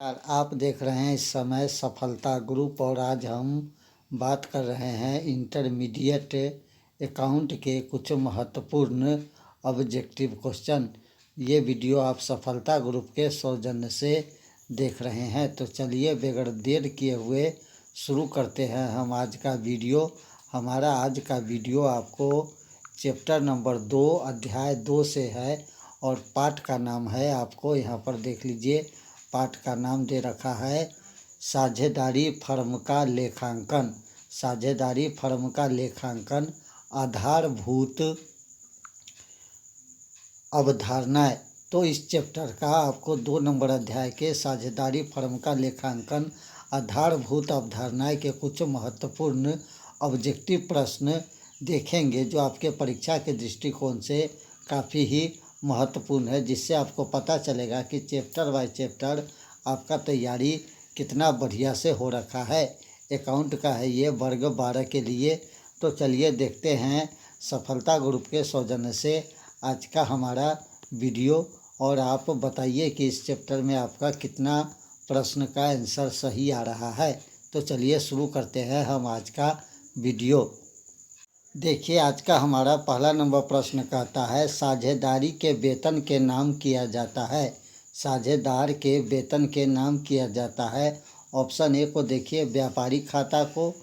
आप देख रहे हैं इस समय सफलता ग्रुप और आज हम बात कर रहे हैं इंटरमीडिएट अकाउंट के कुछ महत्वपूर्ण ऑब्जेक्टिव क्वेश्चन। ये वीडियो आप सफलता ग्रुप के सौजन्य से देख रहे हैं। तो चलिए बगैर देर किए हुए शुरू करते हैं हम आज का वीडियो। हमारा आज का वीडियो आपको चैप्टर नंबर 2 अध्याय 2 से है और पाठ का नाम है, आपको यहाँ पर देख लीजिए, पाठ का नाम दे रखा है साझेदारी फर्म का लेखांकन। साझेदारी फर्म का लेखांकन आधारभूत अवधारणाएं। तो इस चैप्टर का आपको 2 नंबर अध्याय के साझेदारी फर्म का लेखांकन आधारभूत अवधारणाएं के कुछ महत्वपूर्ण ऑब्जेक्टिव प्रश्न देखेंगे जो आपके परीक्षा के दृष्टिकोण से काफ़ी ही महत्वपूर्ण है, जिससे आपको पता चलेगा कि चैप्टर बाय चैप्टर आपका तैयारी कितना बढ़िया से हो रखा है। अकाउंट का है ये, वर्ग 12 के लिए। तो चलिए देखते हैं सफलता ग्रुप के सौजन्य से आज का हमारा वीडियो और आप बताइए कि इस चैप्टर में आपका कितना प्रश्न का आंसर सही आ रहा है। तो चलिए शुरू करते हैं हम आज का वीडियो। देखिए आज का हमारा पहला नंबर प्रश्न कहता है साझेदारी के वेतन के नाम किया जाता है। साझेदार के वेतन के नाम किया जाता है। ऑप्शन ए को देखिए, व्यापारी खाता को,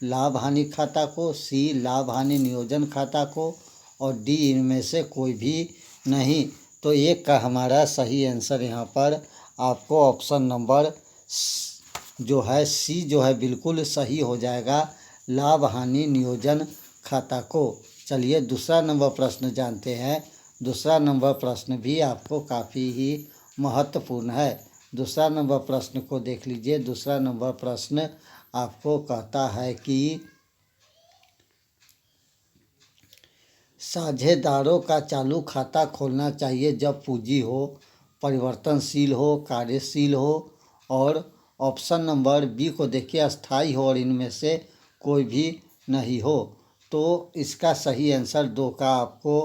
लाभ हानि खाता को, सी लाभ हानि नियोजन खाता को और डी इनमें से कोई भी नहीं। तो एक का हमारा सही आंसर यहाँ पर आपको ऑप्शन नंबर जो है सी जो है बिल्कुल सही हो जाएगा, लाभ हानि नियोजन खाता को। चलिए दूसरा नंबर प्रश्न जानते हैं। दूसरा नंबर प्रश्न भी आपको काफ़ी ही महत्वपूर्ण है। दूसरा नंबर प्रश्न को देख लीजिए। दूसरा नंबर प्रश्न आपको कहता है कि साझेदारों का चालू खाता खोलना चाहिए जब पूंजी हो, परिवर्तनशील हो, कार्यशील हो और ऑप्शन नंबर बी को देखिए, अस्थाई हो और इनमें से कोई भी नहीं हो। तो इसका सही आंसर 2 का आपको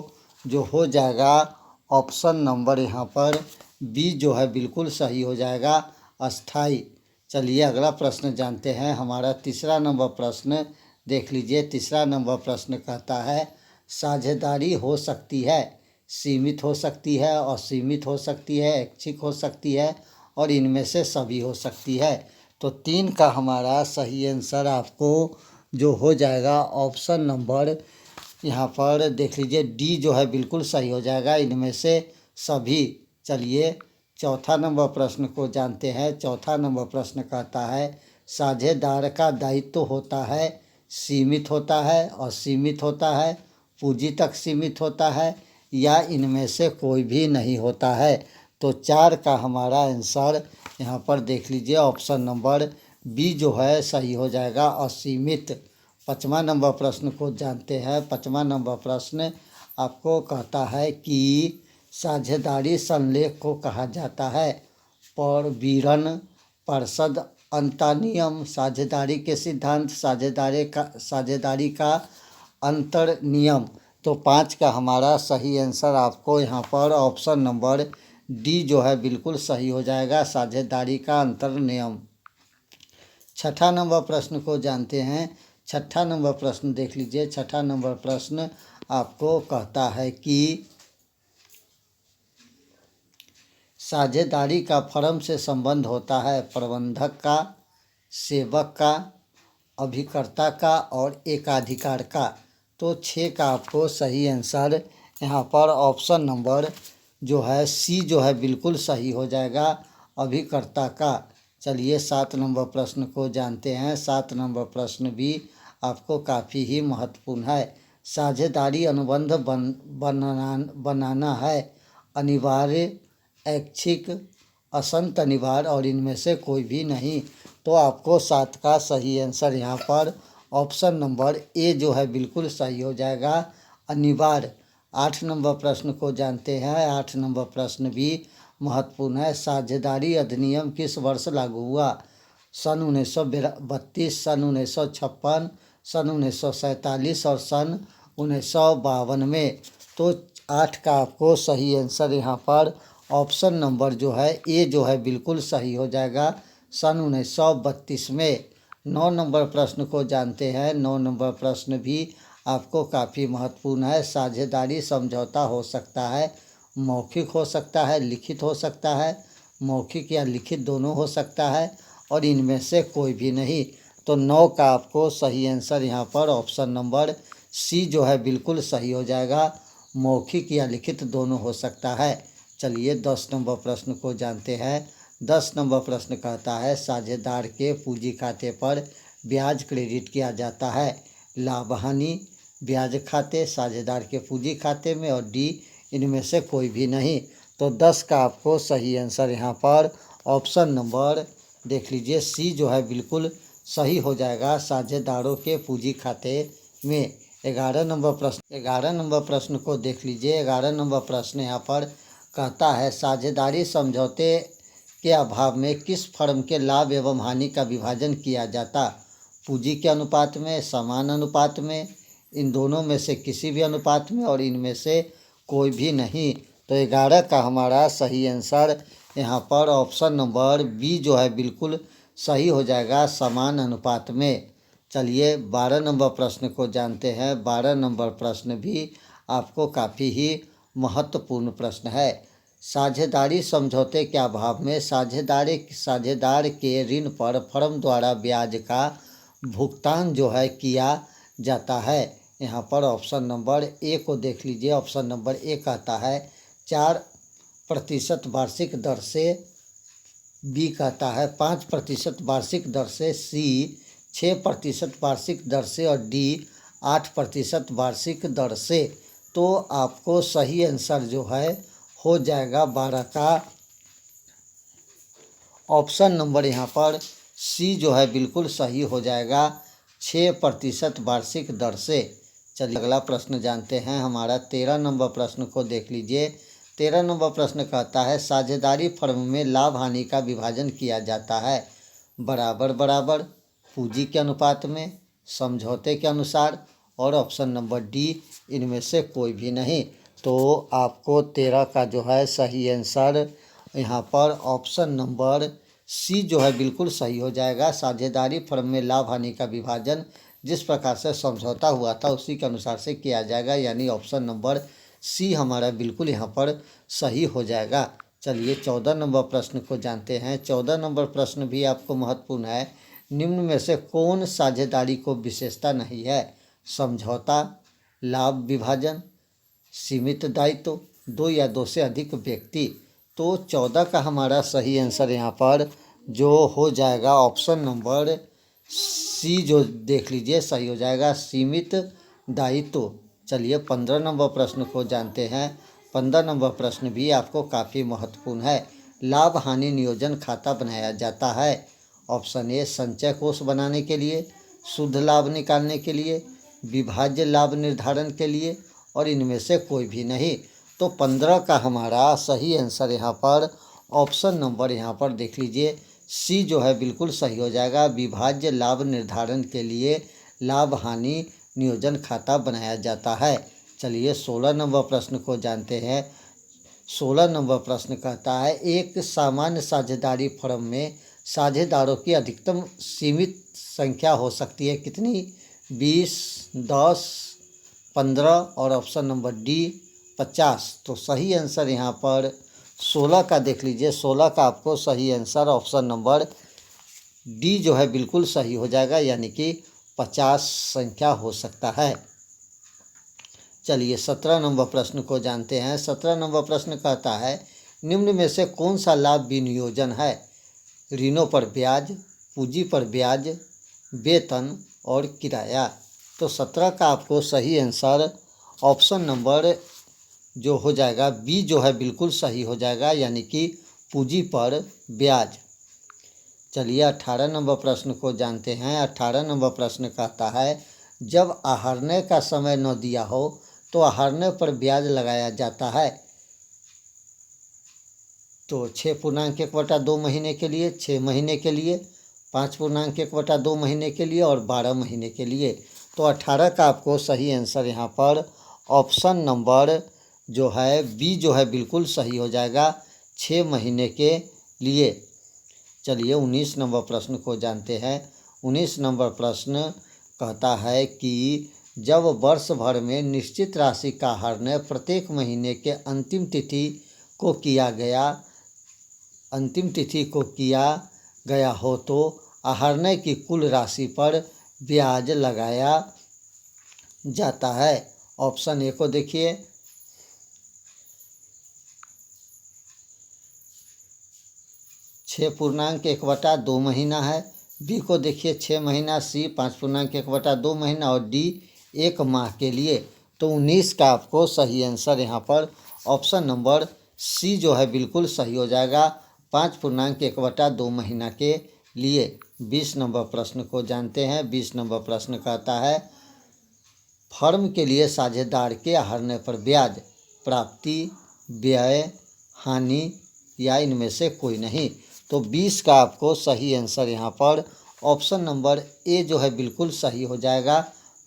जो हो जाएगा ऑप्शन नंबर यहाँ पर बी जो है बिल्कुल सही हो जाएगा, अस्थाई। चलिए अगला प्रश्न जानते हैं। हमारा तीसरा नंबर प्रश्न देख लीजिए। तीसरा नंबर प्रश्न कहता है साझेदारी हो सकती है, सीमित हो सकती है, असीमित हो सकती है, ऐच्छिक हो सकती है और इनमें से सभी हो सकती है। तो 3 का हमारा सही आंसर आपको जो हो जाएगा ऑप्शन नंबर यहाँ पर देख लीजिए डी जो है बिल्कुल सही हो जाएगा, इनमें से सभी। चलिए चौथा नंबर प्रश्न को जानते हैं। चौथा नंबर प्रश्न कहता है साझेदार का दायित्व होता है, सीमित होता है, असीमित होता है, पूंजी तक सीमित होता है या इनमें से कोई भी नहीं होता है। तो 4 का हमारा आंसर यहाँ पर देख लीजिए ऑप्शन नंबर बी जो है सही हो जाएगा, असीमित। 5वां नंबर प्रश्न को जानते हैं। 5वां नंबर प्रश्न आपको कहता है कि साझेदारी संलेख को कहा जाता है। परवीरण, पार्षद, अंतरनियम, साझेदारी के सिद्धांत, साझेदारी का अंतर नियम। तो 5 का हमारा सही आंसर आपको यहाँ पर ऑप्शन नंबर डी जो है बिल्कुल सही हो जाएगा, साझेदारी का अंतर नियम। 6ठा नंबर प्रश्न को जानते हैं। 6ठा नंबर प्रश्न देख लीजिए। 6ठा नंबर प्रश्न आपको कहता है कि साझेदारी का फर्म से संबंध होता है प्रबंधक का, सेवक का, अभिकर्ता का और एकाधिकार का। तो 6 का आपको सही आंसर यहाँ पर ऑप्शन नंबर जो है सी जो है बिल्कुल सही हो जाएगा, अभिकर्ता का। चलिए 7 नंबर प्रश्न को जानते हैं। 7 नंबर प्रश्न भी आपको काफ़ी ही महत्वपूर्ण है। साझेदारी अनुबंध बनाना है, अनिवार्य, ऐच्छिक, असंत अनिवार्य और इनमें से कोई भी नहीं। तो आपको 7 का सही आंसर यहाँ पर ऑप्शन नंबर ए जो है बिल्कुल सही हो जाएगा, अनिवार्य। 8 नंबर प्रश्न को जानते हैं। 8 नंबर प्रश्न भी महत्वपूर्ण है। साझेदारी अधिनियम किस वर्ष लागू हुआ? सन 1932, सन 1956, सन 1947 और सन 1952 में। तो 8 का आपको सही आंसर यहाँ पर ऑप्शन नंबर जो है ए जो है बिल्कुल सही हो जाएगा। सन 1932 में। 9 नंबर प्रश्न को जानते हैं। 9 नंबर प्रश्न भी आपको काफ़ी महत्वपूर्ण है। साझेदारी समझौता हो सकता है, मौखिक हो सकता है, लिखित हो सकता है, मौखिक या लिखित दोनों हो सकता है और इनमें से कोई भी नहीं। तो 9 का आपको सही आंसर यहाँ पर ऑप्शन नंबर सी जो है बिल्कुल सही हो जाएगा। मौखिक या लिखित दोनों हो सकता है। चलिए 10 नंबर प्रश्न को जानते हैं। 10 नंबर प्रश्न कहता है साझेदार के पूंजी खाते पर ब्याज क्रेडिट किया जाता है। लाभ हानि ब्याज खाते, साझेदार के पूंजी खाते में और डी इनमें से कोई भी नहीं। तो 10 का आपको सही आंसर यहाँ पर ऑप्शन नंबर देख लीजिए सी जो है बिल्कुल सही हो जाएगा। साझेदारों के पूंजी खाते में। 11 नंबर प्रश्न को देख लीजिए। 11 नंबर प्रश्न यहाँ पर कहता है साझेदारी समझौते के अभाव में किस फर्म के लाभ एवं हानि का विभाजन किया जाता। पूंजी के अनुपात में, समान अनुपात में, इन दोनों में से किसी भी अनुपात में और इनमें से कोई भी नहीं। तो 11 का हमारा सही आंसर यहाँ पर ऑप्शन नंबर बी जो है बिल्कुल सही हो जाएगा, समान अनुपात में। चलिए 12 नंबर प्रश्न को जानते हैं। 12 नंबर प्रश्न भी आपको काफ़ी ही महत्वपूर्ण प्रश्न है। साझेदारी समझौते के अभाव में साझेदार के ऋण पर फर्म द्वारा ब्याज का भुगतान जो है किया जाता है। यहाँ पर ऑप्शन नंबर ए को देख लीजिए। ऑप्शन नंबर ए कहता है 4% वार्षिक दर से, बी कहता है 5% वार्षिक दर से, सी 6% वार्षिक दर से और डी 8% वार्षिक दर से। तो आपको सही आंसर जो है हो जाएगा 12 का ऑप्शन नंबर यहाँ पर सी जो है बिल्कुल सही हो जाएगा, 6% वार्षिक दर से। चलिए अगला प्रश्न जानते हैं। हमारा 13 नंबर प्रश्न को देख लीजिए। 13 नंबर प्रश्न कहता है साझेदारी फर्म में लाभ हानि का विभाजन किया जाता है बराबर बराबर, पूंजी के अनुपात में, समझौते के अनुसार और ऑप्शन नंबर डी इनमें से कोई भी नहीं। तो आपको 13 का जो है सही आंसर यहाँ पर ऑप्शन नंबर सी जो है बिल्कुल सही हो जाएगा। साझेदारी फर्म में लाभ हानि का विभाजन जिस प्रकार से समझौता हुआ था उसी के अनुसार से किया जाएगा, यानी ऑप्शन नंबर सी हमारा बिल्कुल यहाँ पर सही हो जाएगा। चलिए 14 नंबर प्रश्न को जानते हैं। 14 नंबर प्रश्न भी आपको महत्वपूर्ण है। निम्न में से कौन साझेदारी को विशेषता नहीं है। समझौता, लाभ विभाजन, सीमित दायित्व, दो या दो से अधिक व्यक्ति। तो 14 का हमारा सही आंसर यहाँ पर जो हो जाएगा ऑप्शन नंबर सी जो देख लीजिए सही हो जाएगा, सीमित दायित्व। चलिए 15 नंबर प्रश्न को जानते हैं। 15 नंबर प्रश्न भी आपको काफ़ी महत्वपूर्ण है। लाभ हानि नियोजन खाता बनाया जाता है। ऑप्शन ए संचय कोष बनाने के लिए, शुद्ध लाभ निकालने के लिए, विभाज्य लाभ निर्धारण के लिए और इनमें से कोई भी नहीं। तो 15 का हमारा सही आंसर यहाँ पर ऑप्शन नंबर यहाँ पर देख लीजिए सी जो है बिल्कुल सही हो जाएगा। विभाज्य लाभ निर्धारण के लिए लाभ हानि नियोजन खाता बनाया जाता है। चलिए 16 नंबर प्रश्न को जानते हैं। 16 नंबर प्रश्न कहता है एक सामान्य साझेदारी फर्म में साझेदारों की अधिकतम सीमित संख्या हो सकती है कितनी। 20, 10, 15 और ऑप्शन नंबर डी 50। तो सही आंसर यहाँ पर 16 का देख लीजिए। 16 का आपको सही आंसर ऑप्शन नंबर डी जो है बिल्कुल सही हो जाएगा, यानी कि 50 संख्या हो सकता है। चलिए 17 नंबर प्रश्न को जानते हैं। 17 नंबर प्रश्न कहता है निम्न में से कौन सा लाभ विनियोजन है। ऋणों पर ब्याज, पूंजी पर ब्याज, वेतन और किराया। तो 17 का आपको सही आंसर ऑप्शन नंबर जो हो जाएगा बी जो है बिल्कुल सही हो जाएगा, यानी कि पूंजी पर ब्याज। चलिए 18 नंबर प्रश्न को जानते हैं। 18 नंबर प्रश्न कहता है जब आहरने का समय न दिया हो तो आहरने पर ब्याज लगाया जाता है। तो 6.1/2 महीने के लिए, 6 महीने के लिए, 5.1/2 महीने के लिए और 12 महीने के लिए। तो 18 का आपको सही आंसर यहाँ पर ऑप्शन नंबर जो है बी जो है बिल्कुल सही हो जाएगा। 6 महीने के लिए। चलिए 19 नंबर प्रश्न को जानते हैं। 19 नंबर प्रश्न कहता है कि जब वर्ष भर में निश्चित राशि का हरण प्रत्येक महीने के अंतिम तिथि को किया गया हो तो आहरण की कुल राशि पर ब्याज लगाया जाता है। ऑप्शन ए को देखिए, 6.1/2 महीना है। बी को देखिए 6 महीना। सी 5.1/2 महीना और डी 1 माह के लिए। तो 19 का आपको सही आंसर यहाँ पर ऑप्शन नंबर सी जो है बिल्कुल सही हो जाएगा, 5.1/2 महीना के लिए। 20 नंबर प्रश्न को जानते हैं। 20 नंबर प्रश्न कहता है फर्म के लिए साझेदार के आहरण पर ब्याज, प्राप्ति, व्यय, हानि या इनमें से कोई नहीं। तो 20 का आपको सही आंसर यहाँ पर ऑप्शन नंबर ए जो है बिल्कुल सही हो जाएगा,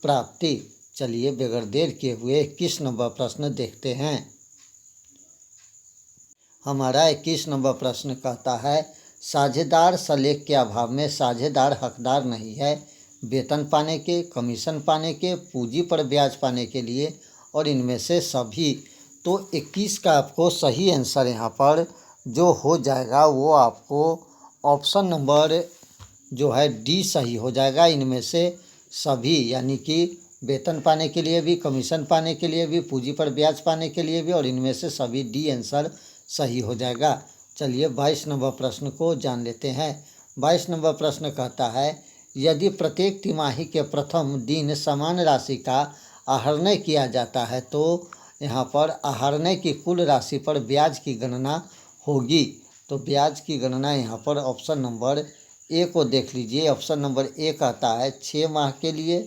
प्राप्ति। चलिए बगैर देर किए हुए 21 नंबर प्रश्न देखते हैं। हमारा 21 नंबर प्रश्न कहता है साझेदार सलेख के अभाव में साझेदार हकदार नहीं है वेतन पाने के, कमीशन पाने के, पूंजी पर ब्याज पाने के लिए और इनमें से सभी। तो 21 का आपको सही आंसर यहाँ पर जो हो जाएगा वो आपको ऑप्शन नंबर जो है डी सही हो जाएगा, इनमें से सभी। यानी कि वेतन पाने के लिए भी, कमीशन पाने के लिए भी, पूंजी पर ब्याज पाने के लिए भी और इनमें से सभी, डी आंसर सही हो जाएगा। चलिए 22 नंबर प्रश्न को जान लेते हैं। 22 नंबर प्रश्न कहता है यदि प्रत्येक तिमाही के प्रथम दिन समान राशि का आहरण किया जाता है तो यहाँ पर आहरण की कुल राशि पर ब्याज की गणना होगी। तो ब्याज की गणना यहाँ पर ऑप्शन नंबर ए को देख लीजिए। ऑप्शन नंबर ए कहता है 6 माह के लिए,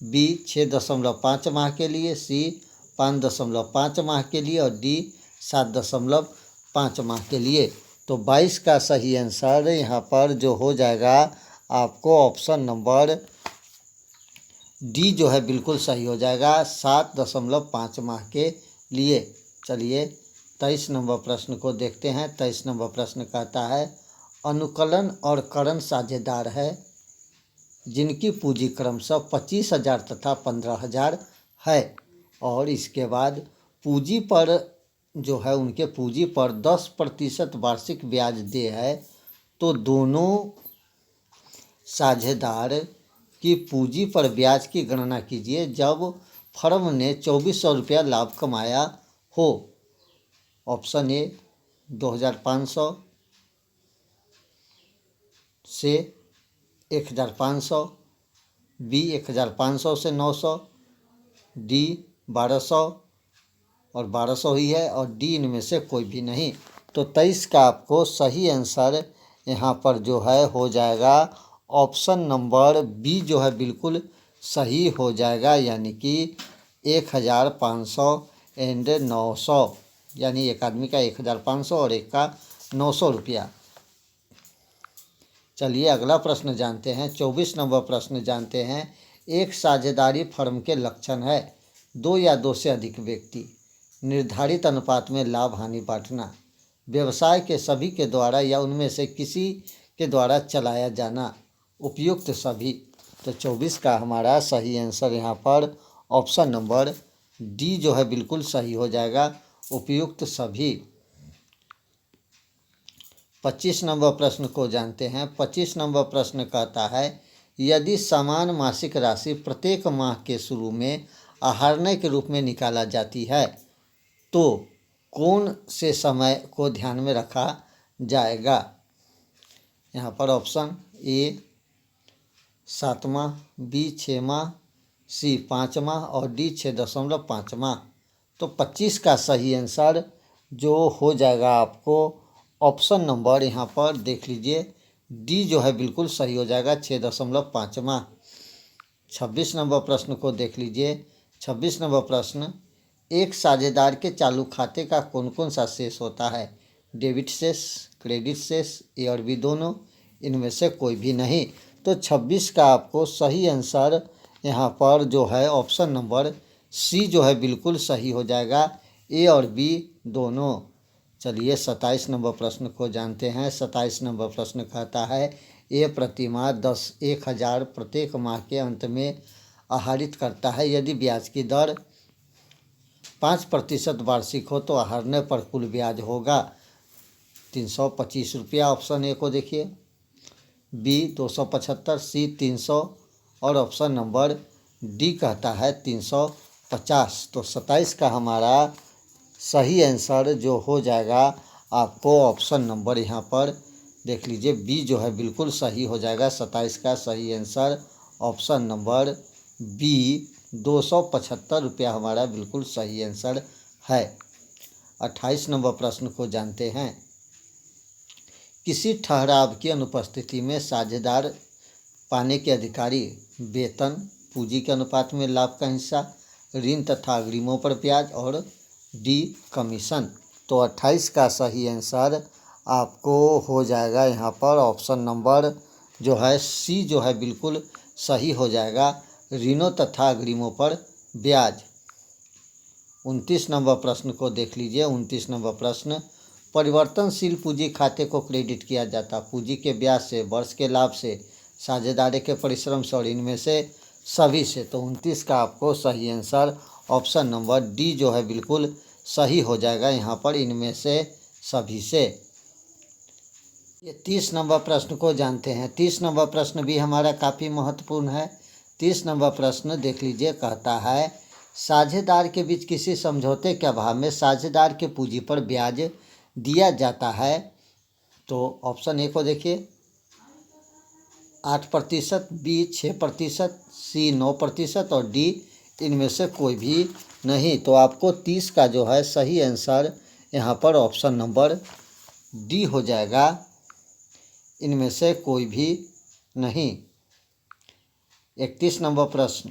बी 6.5 माह के लिए, सी 5.5 माह के लिए और डी 7.5 माह के लिए। तो 22 का सही आंसर यहाँ पर जो हो जाएगा आपको ऑप्शन नंबर डी जो है बिल्कुल सही हो जाएगा, 7.5 माह के लिए। चलिए 23 नंबर प्रश्न को देखते हैं। 23 नंबर प्रश्न कहता है अनुकलन और करण साझेदार है जिनकी पूंजी क्रमशः 25,000 तथा 15,000 है और इसके बाद पूंजी पर जो है उनके पूंजी पर 10% वार्षिक ब्याज दे है। तो दोनों साझेदार की पूंजी पर ब्याज की गणना कीजिए जब फर्म ने 2,400 रुपया लाभ कमाया हो। ऑप्शन ए 2,500 से 1,500, बी 1,500 से 900, डी 1,200 और 1,200 ही है और डी इनमें से कोई भी नहीं। तो 23 का आपको सही आंसर यहाँ पर जो है हो जाएगा ऑप्शन नंबर बी जो है बिल्कुल सही हो जाएगा, यानी कि 1,500 एंड 900, यानी एक आदमी का 1,500 और एक का 900 रुपया। चलिए अगला प्रश्न जानते हैं। 24 नंबर प्रश्न जानते हैं। एक साझेदारी फर्म के लक्षण है 2 या 2 से अधिक व्यक्ति, निर्धारित अनुपात में लाभ हानि बांटना, व्यवसाय के सभी के द्वारा या उनमें से किसी के द्वारा चलाया जाना, उपयुक्त सभी। तो 24 का हमारा सही आंसर यहाँ पर ऑप्शन नंबर डी जो है बिल्कुल सही हो जाएगा, उपयुक्त सभी। 25 नंबर प्रश्न को जानते हैं। 25 नंबर प्रश्न कहता है यदि समान मासिक राशि प्रत्येक माह के शुरू में आहरण के रूप में निकाला जाती है तो कौन से समय को ध्यान में रखा जाएगा। यहाँ पर ऑप्शन ए 7 माह, बी 6 माह, सी 5 माह और डी 6.5 माह। तो 25 का सही आंसर जो हो जाएगा आपको ऑप्शन नंबर यहाँ पर देख लीजिए डी जो है बिल्कुल सही हो जाएगा, 6.5 माह। 26 नंबर प्रश्न को देख लीजिए। 26 नंबर प्रश्न एक साझेदार के चालू खाते का कौन कौन सा शेष होता है, डेबिट शेष, क्रेडिट शेष, ए और बी दोनों, इनमें से कोई भी नहीं। तो 26 का आपको सही आंसर यहाँ पर जो है ऑप्शन नंबर सी जो है बिल्कुल सही हो जाएगा, ए और बी दोनों। चलिए 27 नंबर प्रश्न को जानते हैं। 27 नंबर प्रश्न कहता है ए प्रतिमाह 10,000 प्रत्येक माह के अंत में आहरित करता है। यदि ब्याज की दर 5% वार्षिक हो तो आहरने पर कुल ब्याज होगा 325 रुपया। ऑप्शन ए को देखिए, बी 275, सी 300 और ऑप्शन नंबर डी कहता है 350। तो 27 का हमारा सही आंसर जो हो जाएगा आपको ऑप्शन नंबर यहाँ पर देख लीजिए, बी जो है बिल्कुल सही हो जाएगा। 27 का सही आंसर ऑप्शन नंबर बी 275 रुपया हमारा बिल्कुल सही आंसर है। 28 नंबर प्रश्न को जानते हैं। किसी ठहराव की अनुपस्थिति में साझेदार पाने के अधिकारी वेतन, पूंजी के अनुपात में लाभ का हिस्सा, ऋण तथा अग्रिमों पर ब्याज और डी कमीशन। तो 28 का सही आंसर आपको हो जाएगा यहाँ पर ऑप्शन नंबर जो है सी जो है बिल्कुल सही हो जाएगा, ऋणों तथा अग्रिमों पर ब्याज। 29 नंबर प्रश्न को देख लीजिए। 29 नंबर प्रश्न, परिवर्तनशील पूंजी खाते को क्रेडिट किया जाता पूंजी के ब्याज से, वर्ष के लाभ से, साझेदार के परिश्रम से और इनमें से सभी से। तो 29 का आपको सही आंसर ऑप्शन नंबर डी जो है बिल्कुल सही हो जाएगा यहाँ पर, इनमें से सभी से। ये 30 नंबर प्रश्न को जानते हैं। 30 नंबर प्रश्न भी हमारा काफ़ी महत्वपूर्ण है। 30 नंबर प्रश्न देख लीजिए, कहता है साझेदार के बीच किसी समझौते के अभाव में साझेदार के पूंजी पर ब्याज दिया जाता है। तो ऑप्शन ए को देखिए, 8%, बी 6%, सी 9% और डी इनमें से कोई भी नहीं। तो आपको 30 का जो है सही आंसर यहाँ पर ऑप्शन नंबर डी हो जाएगा, इनमें से कोई भी नहीं। 31 नंबर प्रश्न,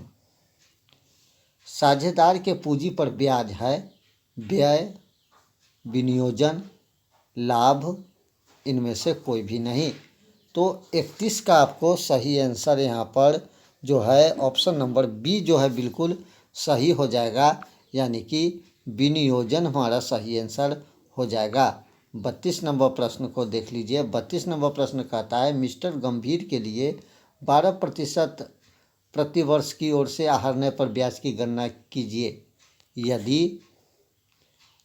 साझेदार के पूंजी पर ब्याज है व्यय, विनियोजन, लाभ, इनमें से कोई भी नहीं। तो 31 का आपको सही आंसर यहाँ पर जो है ऑप्शन नंबर बी जो है बिल्कुल सही हो जाएगा, यानी कि विनियोजन हमारा सही आंसर हो जाएगा। 32 नंबर प्रश्न को देख लीजिए। 32 नंबर प्रश्न कहता है मिस्टर गंभीर के लिए 12% प्रतिवर्ष की ओर से आहरने पर ब्याज की गणना कीजिए यदि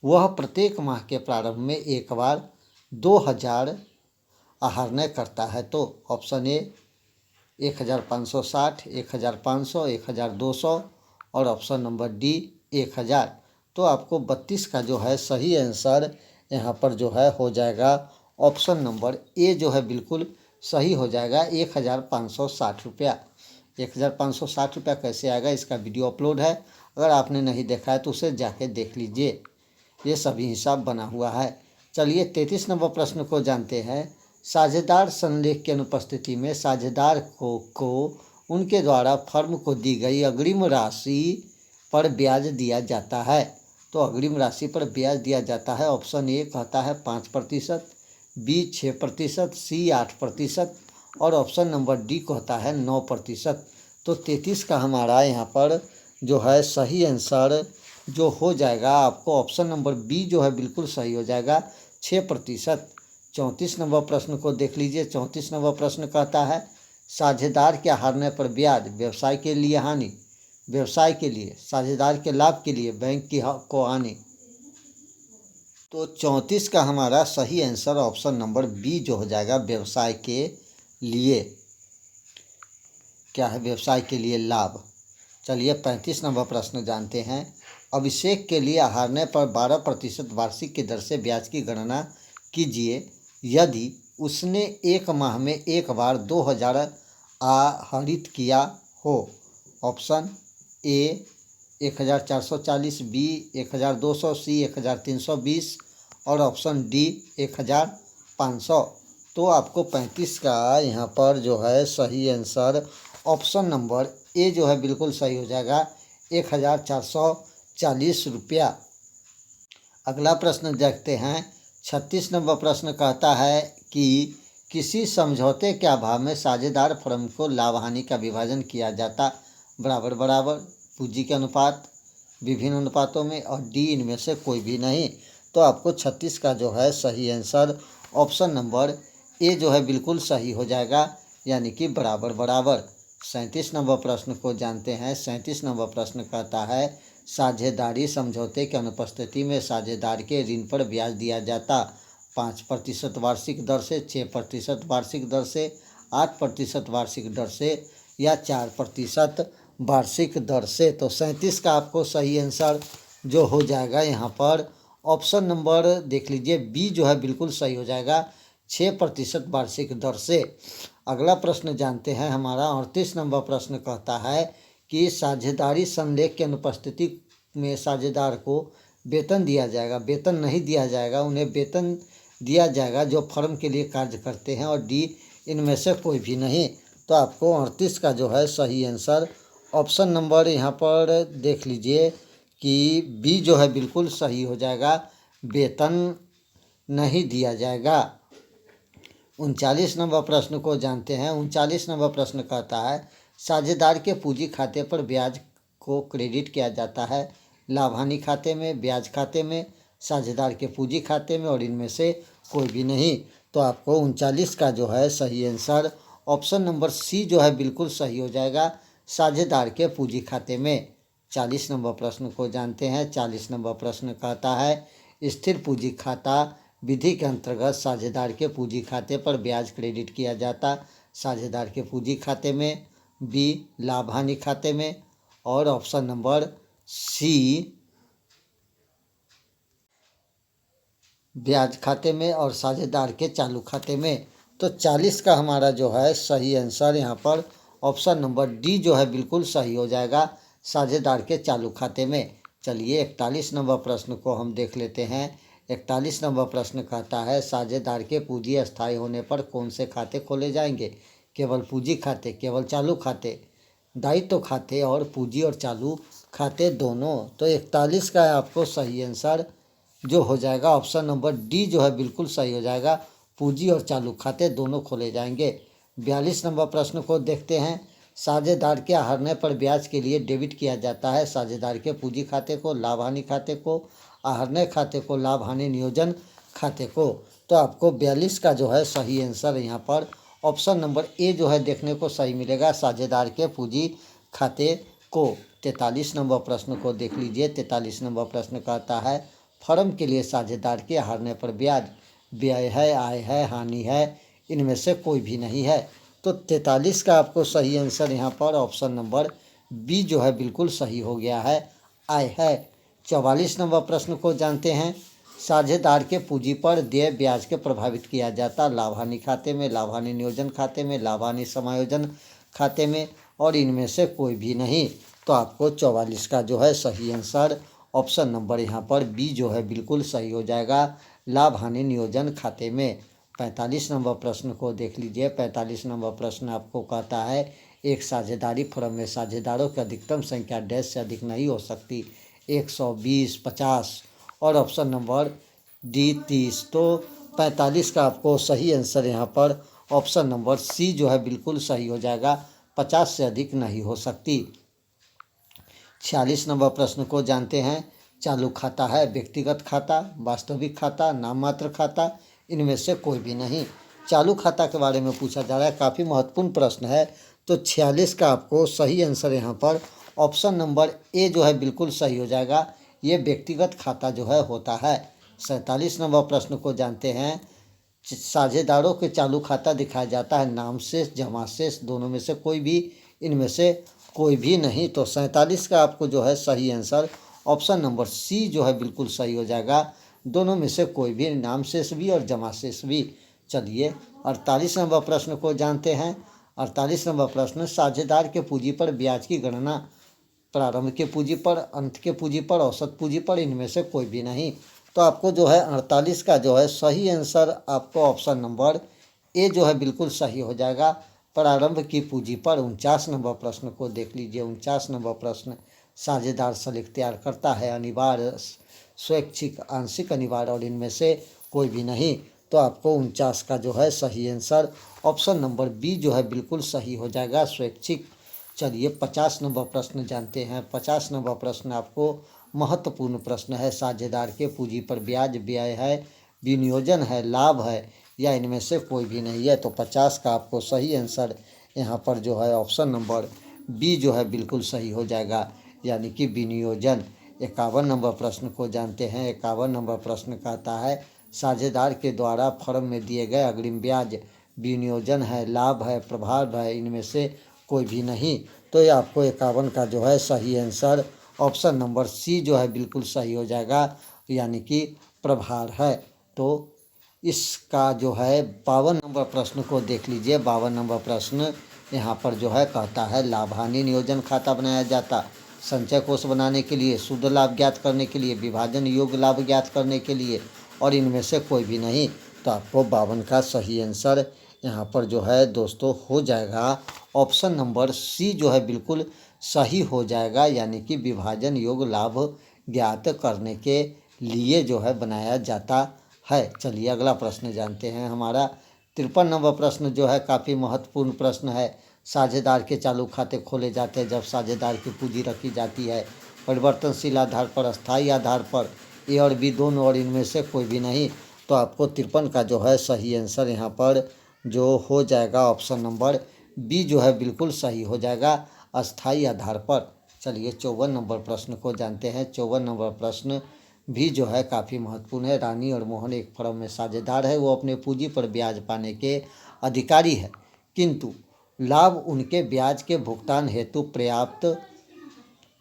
वह प्रत्येक माह के प्रारंभ में एक बार 2000 आहरने करता है। तो ऑप्शन ए 1560, 1500, 1200 और ऑप्शन नंबर डी 1000। तो आपको 32 का जो है सही आंसर यहाँ पर जो है हो जाएगा ऑप्शन नंबर ए जो है बिल्कुल सही हो जाएगा, 1560 रुपया। 1560 रुपया कैसे आएगा, इसका वीडियो अपलोड है, अगर आपने नहीं देखा है तो उसे जाके देख लीजिए, ये सभी हिसाब बना हुआ है। चलिए 33 नंबर प्रश्न को जानते हैं। साझेदार संलेख की अनुपस्थिति में साझेदार को उनके द्वारा फर्म को दी गई अग्रिम राशि पर ब्याज दिया जाता है। तो अग्रिम राशि पर ब्याज दिया जाता है। ऑप्शन ए कहता है 5%, बी 6%, सी 8% और ऑप्शन नंबर डी कहता है 9%। तो 33 का हमारा यहाँ पर जो है सही आंसर जो हो जाएगा आपको ऑप्शन नंबर बी जो है बिल्कुल सही हो जाएगा, 6%। 34 नंबर प्रश्न को देख लीजिए। 34 नंबर प्रश्न कहता है साझेदार के हारने पर ब्याज व्यवसाय के लिए हानि, व्यवसाय के लिए, साझेदार के लाभ के लिए, बैंक की को हानि। तो 34 का हमारा सही आंसर ऑप्शन नंबर बी जो हो जाएगा, व्यवसाय के लिए। क्या है, व्यवसाय के लिए लाभ। चलिए 35 नंबर प्रश्न जानते हैं। अभिषेक के लिए हारने पर 12% वार्षिक की दर से ब्याज की गणना कीजिए यदि उसने एक माह में एक बार 2000 आहरित किया हो। ऑप्शन ए 1440, बी 1200, सी 1320 और ऑप्शन डी 1500। तो आपको 35 का यहाँ पर जो है सही आंसर ऑप्शन नंबर ए जो है बिल्कुल सही हो जाएगा, 1440 रुपया। अगला प्रश्न देखते हैं। 36 नंबर प्रश्न कहता है कि किसी समझौते के अभाव में साझेदार फर्म को लाभ हानि का विभाजन किया जाता बराबर बराबर, पूंजी के अनुपात, विभिन्न अनुपातों में और डी इनमें से कोई भी नहीं। तो आपको 36 का जो है सही आंसर ऑप्शन नंबर ए जो है बिल्कुल सही हो जाएगा, यानी कि बराबर बराबर। 37 नंबर प्रश्न को जानते हैं। 37 नंबर प्रश्न कहता है साझेदारी समझौते की अनुपस्थिति में साझेदार के ऋण पर ब्याज दिया जाता 5% वार्षिक दर से, 6% वार्षिक दर से, 8% वार्षिक दर से या 4% वार्षिक दर से। तो 37 का आपको सही आंसर जो हो जाएगा यहाँ पर ऑप्शन नंबर देख लीजिए बी जो है बिल्कुल सही हो जाएगा, 6% वार्षिक दर से। अगला प्रश्न जानते हैं हमारा 38 नंबर प्रश्न कहता है कि साझेदारी संलेख की अनुपस्थिति में साझेदार को वेतन दिया जाएगा, वेतन नहीं दिया जाएगा, उन्हें वेतन दिया जाएगा जो फर्म के लिए कार्य करते हैं, और डी इनमें से कोई भी नहीं। तो आपको 38 का जो है सही आंसर ऑप्शन नंबर यहाँ पर देख लीजिए कि बी जो है बिल्कुल सही हो जाएगा, वेतन नहीं दिया जाएगा। 39 नंबर प्रश्न को जानते हैं। 39 नंबर प्रश्न कहता है साझेदार के पूंजी खाते पर ब्याज को क्रेडिट किया जाता है लाभ हानि खाते में, ब्याज खाते में, साझेदार के पूंजी खाते में, और इनमें से कोई भी नहीं। तो आपको 39 का जो है सही आंसर ऑप्शन नंबर सी जो है बिल्कुल सही हो जाएगा, साझेदार के पूंजी खाते में। 40 नंबर प्रश्न को जानते हैं। 40 नंबर प्रश्न कहता है स्थिर पूंजी खाता विधि के अंतर्गत साझेदार के पूंजी खाते पर ब्याज क्रेडिट किया जाता साझेदार के पूंजी खाते में, बी लाभ हानि खाते में, और ऑप्शन नंबर सी ब्याज खाते में और साझेदार के चालू खाते में। तो 40 का हमारा जो है सही आंसर यहाँ पर ऑप्शन नंबर डी जो है बिल्कुल सही हो जाएगा, साझेदार के चालू खाते में। चलिए 41 नंबर प्रश्न को हम देख लेते हैं। 41 नंबर प्रश्न कहता है साझेदार के पूंजी अस्थायी होने पर कौन से खाते खोले जाएंगे? केवल पूंजी खाते, केवल चालू खाते, दायित्व खाते और पूंजी और चालू खाते दोनों। तो 41 का आपको सही आंसर जो हो जाएगा ऑप्शन नंबर डी जो है बिल्कुल सही हो जाएगा, पूंजी और चालू खाते दोनों खोले जाएंगे। 42 नंबर प्रश्न को देखते हैं। साझेदार के हारने पर ब्याज के लिए डेबिट किया जाता है साझेदार के पूंजी खाते को, लाभ हानि खाते को, आहरणे खाते को, लाभ हानि नियोजन खाते को। तो आपको 42 का जो है सही आंसर यहाँ पर ऑप्शन नंबर ए जो है देखने को सही मिलेगा, साझेदार के पूंजी खाते को। 43 नंबर प्रश्न को देख लीजिए। 43 नंबर प्रश्न कहता है फर्म के लिए साझेदार के हारने पर ब्याज व्यय है, आय है, हानि है, इनमें से कोई भी नहीं है। तो 43 का आपको सही आंसर यहाँ पर ऑप्शन नंबर बी जो है बिल्कुल सही हो गया है, आय है। 44 नंबर प्रश्न को जानते हैं। साझेदार के पूंजी पर देय ब्याज के प्रभावित किया जाता लाभ हानि खाते में, लाभ हानि नियोजन खाते में, लाभ हानि समायोजन खाते में, और इनमें से कोई भी नहीं। तो आपको 44 का जो है सही आंसर ऑप्शन नंबर यहाँ पर बी जो है बिल्कुल सही हो जाएगा, लाभ हानि नियोजन खाते में। 45 नंबर प्रश्न को देख लीजिए। 45 नंबर प्रश्न आपको कहता है एक साझेदारी फर्म में साझेदारों की अधिकतम संख्या डैश से अधिक नहीं हो सकती, 120, 50 और ऑप्शन नंबर डी 30। तो 45 का आपको सही आंसर यहाँ पर ऑप्शन नंबर सी जो है बिल्कुल सही हो जाएगा, 50 से अधिक नहीं हो सकती। 46 नंबर प्रश्न को जानते हैं। चालू खाता है व्यक्तिगत खाता, वास्तविक खाता, नाम मात्र खाता, इनमें से कोई भी नहीं। चालू खाता के बारे में पूछा जा रहा है, काफ़ी महत्वपूर्ण प्रश्न है। तो 46 का आपको सही आंसर यहाँ पर ऑप्शन नंबर ए जो है बिल्कुल सही हो जाएगा, ये व्यक्तिगत खाता जो है होता है। 47 नंबर प्रश्न को जानते हैं। साझेदारों के चालू खाता दिखाया जाता है नाम शेष, जमा शेष, दोनों में से कोई भी, इनमें से कोई भी नहीं। तो 47 का आपको जो है सही आंसर ऑप्शन नंबर सी जो है बिल्कुल सही हो जाएगा, दोनों में से कोई भी, नाम शेष भी और जमा शेष भी। चलिए 48 नंबर प्रश्न को जानते हैं। 48 नंबर प्रश्न साझेदार के पूंजी पर ब्याज की गणना प्रारंभ के पूंजी पर, अंत के पूंजी पर, औसत पूंजी पर, इनमें से कोई भी नहीं। तो आपको जो है 48 का जो है सही आंसर आपको ऑप्शन नंबर ए जो है बिल्कुल सही हो जाएगा, प्रारंभ की पूंजी पर। 49 नंबर प्रश्न को देख लीजिए। 49 नंबर प्रश्न साझेदार सलीक तैयार करता है अनिवार्य, स्वैच्छिक, आंशिक अनिवार्य, और इनमें से कोई भी नहीं। तो आपको 49 का जो है सही आंसर ऑप्शन नंबर बी जो है बिल्कुल सही हो जाएगा, स्वैच्छिक। चलिए 50 नंबर प्रश्न जानते हैं। 50 नंबर प्रश्न आपको महत्वपूर्ण प्रश्न है। साझेदार के पूंजी पर ब्याज व्यय है, विनियोजन है, लाभ है, या इनमें से कोई भी नहीं है। तो 50 का आपको सही आंसर यहाँ पर जो है ऑप्शन नंबर बी जो है बिल्कुल सही हो जाएगा, यानी कि विनियोजन। 51 नंबर प्रश्न को जानते हैं। 51 नंबर प्रश्न कहता है साझेदार के द्वारा फर्म में दिए गए अग्रिम ब्याज विनियोजन है, लाभ है, प्रभाव है, इनमें से कोई भी नहीं। तो ये आपको 51 का जो है सही आंसर ऑप्शन नंबर सी जो है बिल्कुल सही हो जाएगा, यानी कि प्रभार है। तो इसका जो है 52 नंबर प्रश्न को देख लीजिए। 52 नंबर प्रश्न यहाँ पर जो है कहता है लाभ हानि नियोजन खाता बनाया जाता संचय कोष बनाने के लिए, शुद्ध लाभ ज्ञात करने के लिए, विभाजन योग्य लाभ ज्ञात करने के लिए, और इनमें से कोई भी नहीं। तो आपको 52 का सही आंसर यहाँ पर जो है दोस्तों हो जाएगा ऑप्शन नंबर सी जो है बिल्कुल सही हो जाएगा, यानी कि विभाजन योग्य लाभ ज्ञात करने के लिए जो है बनाया जाता है। चलिए अगला प्रश्न जानते हैं। हमारा 53 नंबर प्रश्न जो है काफ़ी महत्वपूर्ण प्रश्न है। साझेदार के चालू खाते खोले जाते हैं जब साझेदार की पूंजी रखी जाती है परिवर्तनशील आधार पर, अस्थायी आधार पर, ए और बी दोनों, और इनमें से कोई भी नहीं। तो आपको 53 का जो है सही आंसर यहाँ पर जो हो जाएगा ऑप्शन नंबर बी जो है बिल्कुल सही हो जाएगा, अस्थायी आधार पर। चलिए 54 नंबर प्रश्न को जानते हैं। 54 नंबर प्रश्न भी जो है काफ़ी महत्वपूर्ण है। रानी और मोहन एक फर्म में साझेदार है, वो अपने पूंजी पर ब्याज पाने के अधिकारी है, किंतु लाभ उनके ब्याज के भुगतान हेतु पर्याप्त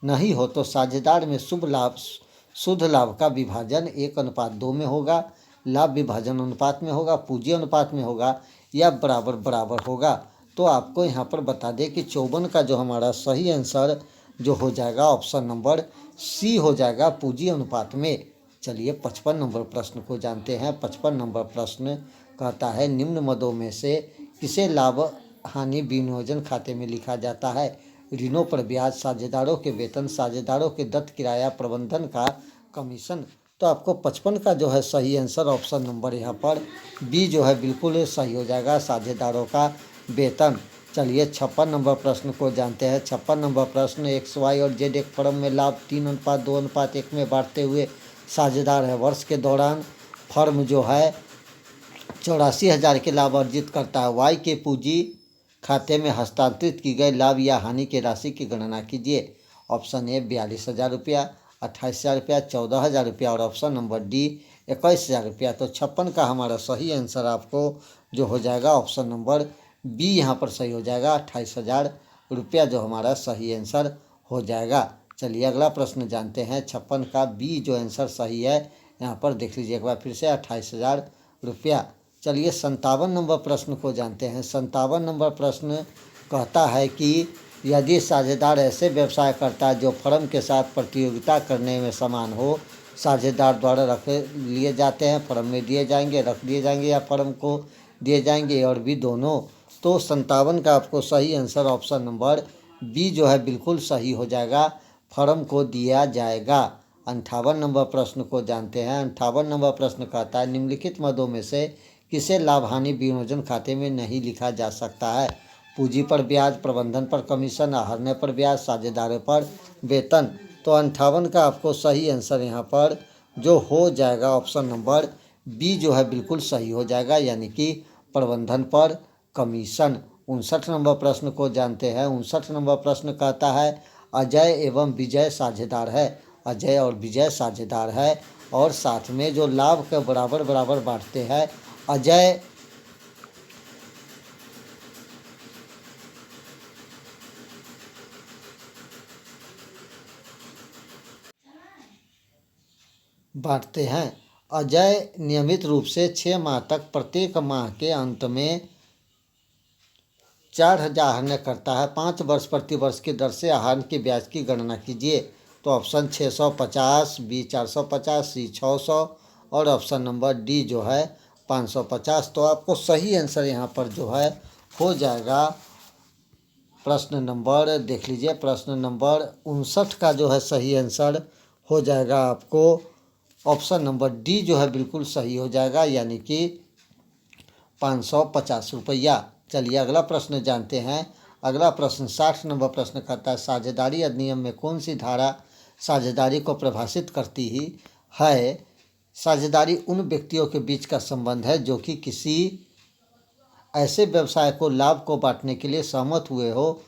नहीं हो तो साझेदार में शुद्ध लाभ का विभाजन 1:2 में होगा, लाभ विभाजन अनुपात में होगा, पूंजी अनुपात में होगा, या बराबर बराबर होगा। तो आपको यहाँ पर बता दें कि 54 का जो हमारा सही आंसर जो हो जाएगा ऑप्शन नंबर सी हो जाएगा, पूंजी अनुपात में। चलिए 55 नंबर प्रश्न को जानते हैं। 55 नंबर प्रश्न कहता है निम्न मदों में से किसे लाभ हानि विनियोजन खाते में लिखा जाता है? ऋणों पर ब्याज, साझेदारों के वेतन, साझेदारों के दत्त किराया, प्रबंधन का कमीशन। तो आपको 55 का जो है सही आंसर ऑप्शन नंबर यहाँ पर बी जो है बिल्कुल सही हो जाएगा, साझेदारों का वेतन। चलिए 56 नंबर प्रश्न को जानते हैं। 56 नंबर प्रश्न एक्स वाई और जेड एक फर्म में लाभ 3:2:1 में बांटते हुए साझेदार है। वर्ष के दौरान फर्म जो है 84,000 के लाभ अर्जित करता है। वाई के पूंजी खाते में हस्तांतरित की गई लाभ या हानि की राशि की गणना कीजिए। ऑप्शन ए 42,000 रुपया, 28,000 रुपया, 14,000 रुपया, और ऑप्शन नंबर डी 21,000 रुपया। तो 56 का हमारा सही आंसर आपको जो हो जाएगा ऑप्शन नंबर बी यहाँ पर सही हो जाएगा, 28,000 रुपया जो हमारा सही आंसर हो जाएगा। चलिए अगला प्रश्न जानते हैं। 56 का बी जो आंसर सही है यहाँ पर देख लीजिए एक बार फिर से, 28,000 रुपया। चलिए 57 नंबर प्रश्न को जानते हैं। 57 नंबर प्रश्न कहता है कि यदि साझेदार ऐसे व्यवसाय करता है जो फर्म के साथ प्रतियोगिता करने में समान हो, साझेदार द्वारा रख लिए जाते हैं, फर्म में दिए जाएंगे, रख दिए जाएंगे, या फर्म को दिए जाएंगे, और भी दोनों। तो 57 का आपको सही आंसर ऑप्शन नंबर बी जो है बिल्कुल सही हो जाएगा, फर्म को दिया जाएगा। 58 नंबर प्रश्न को जानते हैं। 58 नंबर प्रश्न कहता है निम्नलिखित मदों में से किसे लाभ हानि विनियोजन खाते में नहीं लिखा जा सकता है? पूंजी पर ब्याज, प्रबंधन पर कमीशन, आहरने पर ब्याज, साझेदारों पर वेतन। तो 58 का आपको सही आंसर यहाँ पर जो हो जाएगा ऑप्शन नंबर बी जो है बिल्कुल सही हो जाएगा, यानी कि प्रबंधन पर कमीशन। 59 नंबर प्रश्न को जानते हैं। 59 नंबर प्रश्न कहता है अजय एवं विजय साझेदार है। अजय और विजय साझेदार है, और साथ में जो लाभ के बराबर बराबर बांटते हैं। अजय बांटते हैं। अजय नियमित रूप से 6 माह तक प्रत्येक माह के अंत में 4,000 आहरण करता है। 5 वर्ष प्रति वर्ष की दर से आहरण की ब्याज की गणना कीजिए। तो ऑप्शन 650, बी 450, सी 600, और ऑप्शन नंबर डी जो है 550। तो आपको सही आंसर यहाँ पर जो है हो जाएगा प्रश्न नंबर देख लीजिए, प्रश्न नंबर 59 का जो है सही आंसर हो जाएगा आपको ऑप्शन नंबर डी जो है बिल्कुल सही हो जाएगा, यानी कि 550 रुपया। चलिए अगला प्रश्न जानते हैं। अगला प्रश्न 60 नंबर प्रश्न करता है साझेदारी अधिनियम में कौन सी धारा साझेदारी को परिभाषित करती ही है। साझेदारी उन व्यक्तियों के बीच का संबंध है जो कि किसी ऐसे व्यवसाय को लाभ को बांटने के लिए सहमत हुए हो,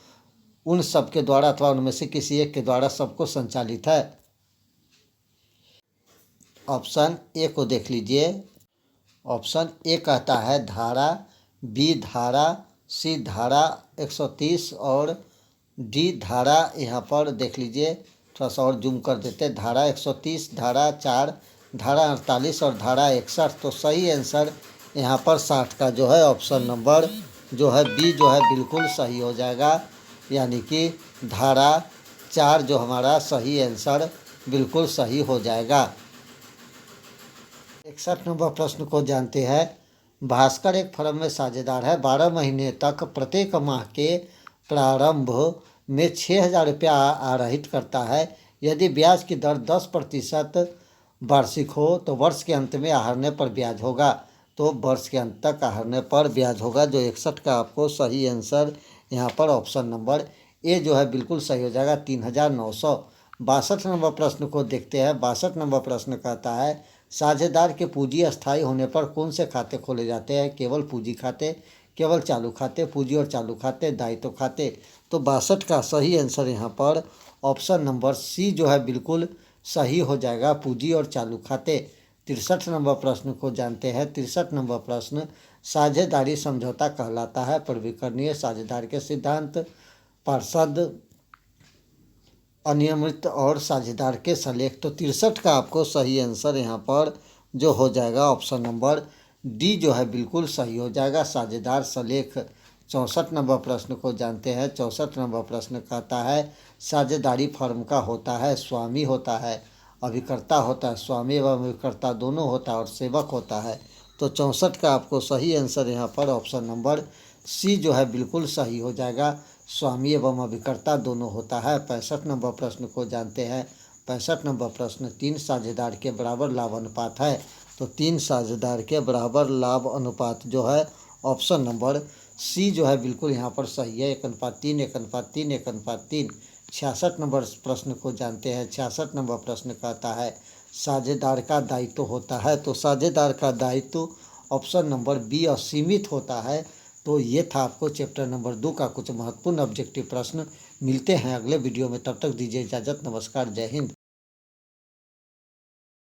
उन सब के द्वारा अथवा उनमें से किसी एक के द्वारा सबको संचालित है। ऑप्शन ए को देख लीजिए। ऑप्शन ए कहता है धारा, बी धारा, सी धारा 130 और डी धारा, यहाँ पर देख लीजिए थोड़ा सा और जूम कर देते, धारा 130, धारा 4, धारा 48 और धारा 61। तो सही आंसर यहाँ पर 60 का जो है ऑप्शन नंबर जो है बी जो है बिल्कुल सही हो जाएगा, यानी कि धारा 4 जो हमारा सही आंसर बिल्कुल सही हो जाएगा। 61 नंबर प्रश्न को जानते हैं। भास्कर एक फर्म में साझेदार है। 12 महीने तक प्रत्येक माह के प्रारंभ में 6,000 रुपया आहरित करता है। यदि ब्याज की दर 10% वार्षिक हो तो वर्ष के अंत में आहरने पर ब्याज होगा। तो वर्ष के अंत तक आहरने पर ब्याज होगा, जो 61 का आपको सही आंसर यहाँ पर ऑप्शन नंबर ए जो है बिल्कुल सही हो जाएगा, 3,900। 62 नंबर प्रश्न को देखते हैं। 62 नंबर प्रश्न कहता है साझेदार के पूंजी अस्थायी होने पर कौन से खाते खोले जाते हैं? केवल पूंजी खाते, केवल चालू खाते, पूंजी और चालू खाते, दायित्व खाते। तो 62 का सही आंसर यहाँ पर ऑप्शन नंबर सी जो है बिल्कुल सही हो जाएगा, पूंजी और चालू खाते। 63 नंबर प्रश्न को जानते हैं। 63 नंबर प्रश्न साझेदारी समझौता कहलाता है। प्रविकरणीय साझेदार के सिद्धांत, पार्षद, अनियमित और साझेदार के सलेख। तो 63 का आपको सही आंसर यहाँ पर जो हो जाएगा ऑप्शन नंबर डी जो है बिल्कुल सही हो जाएगा, साझेदार सलेख। 64 नंबर प्रश्न को जानते हैं। 64 नंबर प्रश्न कहता है साझेदारी फर्म का होता है, स्वामी होता है, अभिकर्ता होता है, स्वामी एवं अभिकर्ता दोनों होता है और सेवक होता है। तो 64 का आपको सही आंसर यहाँ पर ऑप्शन नंबर सी जो है बिल्कुल सही हो जाएगा, स्वामी एवं अभिकर्ता दोनों होता है। 65 नंबर प्रश्न को जानते हैं। 65 नंबर प्रश्न 3 साझेदार के बराबर लाभ अनुपात है। तो 3 साझेदार के बराबर लाभ अनुपात जो है ऑप्शन नंबर सी जो है बिल्कुल यहाँ पर सही है, 1:3, 1:3, 1:3। 66 नंबर प्रश्न को जानते हैं। 66 नंबर प्रश्न कहता है साझेदार का दायित्व होता है। तो साझेदार का दायित्व ऑप्शन नंबर बी असीमित होता है। तो ये था आपको चैप्टर नंबर 2 का कुछ महत्वपूर्ण ऑब्जेक्टिव प्रश्न। मिलते हैं अगले वीडियो में, तब तक दीजिए इजाज़त। नमस्कार, जय हिंद।